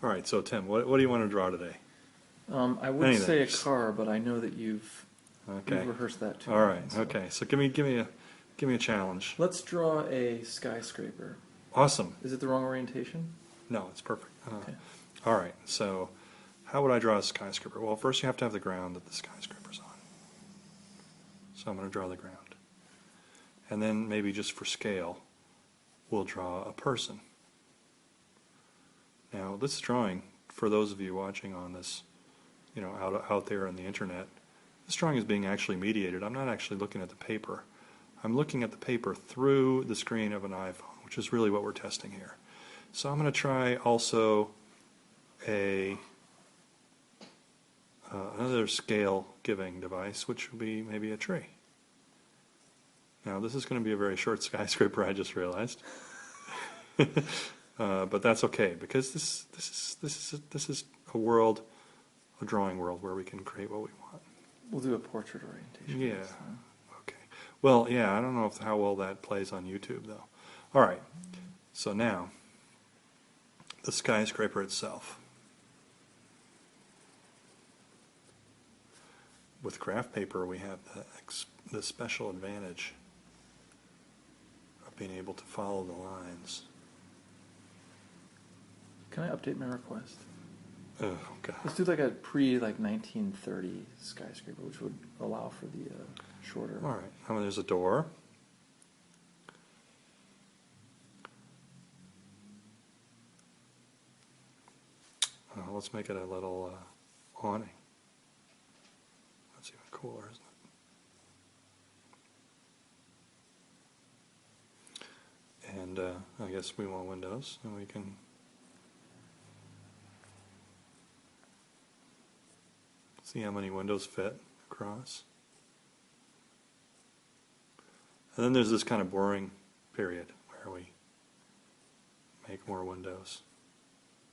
All right, so Tim, what do you want to draw today? I would Anything. say a car, but I know that you've Okay. rehearsed that too. All right. often, so. Okay. So give me a challenge. Let's draw a skyscraper. Awesome. Is it the wrong orientation? No, it's perfect. Okay. All right. So, how would I draw a skyscraper? Well, first you have to have the ground that the skyscraper's on. So I'm going to draw the ground, and then maybe just for scale, we'll draw a person. Now, this drawing, for those of you watching on this, out there on the internet, this drawing is being actually mediated. I'm not actually looking at the paper. I'm looking at the paper through the screen of an iPhone, which is really what we're testing here. So I'm going to try also another scale-giving device, which would be maybe a tree. Now, this is going to be a very short skyscraper, I just realized. But that's okay, because this is a world, a drawing world, where we can create what we want. We'll do a portrait orientation. Yeah. Okay. Well, yeah, I don't know how well that plays on YouTube, though. All right. So now, the skyscraper itself. With graph paper, we have the special advantage of being able to follow the lines. Can I update my request? Oh, God. Let's do like a pre-1930 skyscraper, which would allow for the shorter. All right. There's a door. Let's make it a little awning. That's even cooler, isn't it? And I guess we want windows, and we can see how many windows fit across. And then there's this kind of boring period where we make more windows.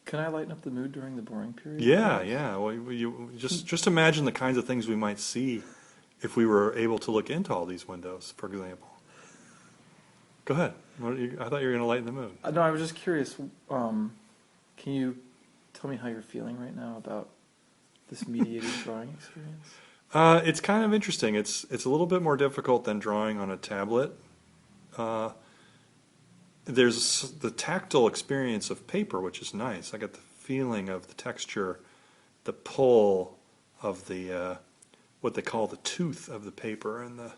Can I lighten up the mood during the boring period? Yeah, yeah. Well, you just imagine the kinds of things we might see if we were able to look into all these windows, for example. Go ahead. I thought you were going to lighten the mood. No, I was just curious. Can you tell me how you're feeling right now about this mediated drawing experience? It's kind of interesting. It's a little bit more difficult than drawing on a tablet. There's the tactile experience of paper, which is nice. I got the feeling of the texture, the pull of the what they call the tooth of the paper and the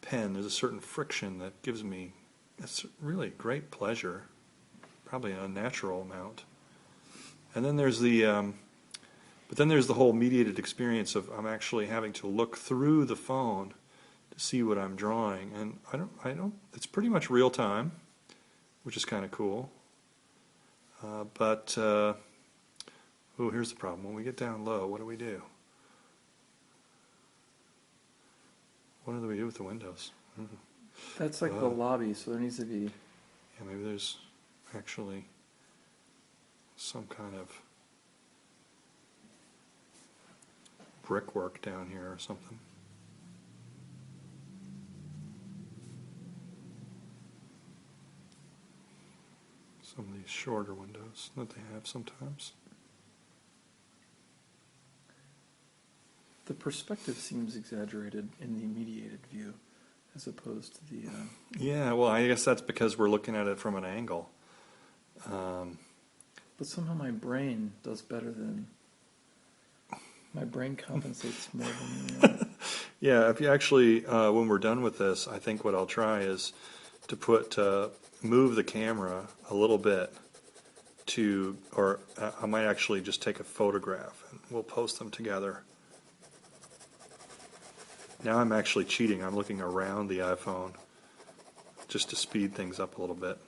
pen. There's a certain friction that gives me really great pleasure, probably an unnatural amount. And then there's the whole mediated experience of I'm actually having to look through the phone to see what I'm drawing, and I don't. It's pretty much real time, which is kind of cool. But here's the problem. When we get down low, what do we do? What do we do with the windows? That's like the lobby, so there needs to be... Yeah, maybe there's actually some kind of brickwork down here or something. Some of these shorter windows that they have sometimes. The perspective seems exaggerated in the mediated view as opposed to the... Yeah, well, I guess that's because we're looking at it from an angle. But somehow my brain does better than... My brain compensates more than... Yeah, if you actually, when we're done with this, I think what I'll try is to move the camera a little bit or I might actually just take a photograph and we'll post them together. Now I'm actually cheating. I'm looking around the iPhone just to speed things up a little bit.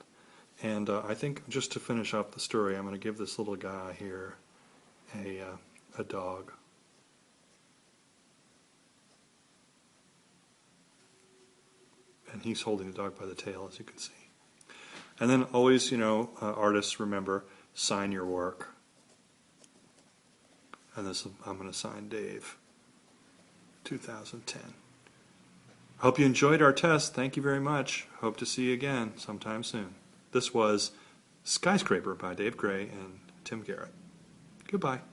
And I think just to finish up the story, I'm going to give this little guy here a dog. And he's holding the dog by the tail, as you can see. And then always, artists, remember, sign your work. And I'm going to sign Dave, 2010. Hope you enjoyed our test. Thank you very much. Hope to see you again sometime soon. This was Skyscraper by Dave Gray and Tim Garrett. Goodbye.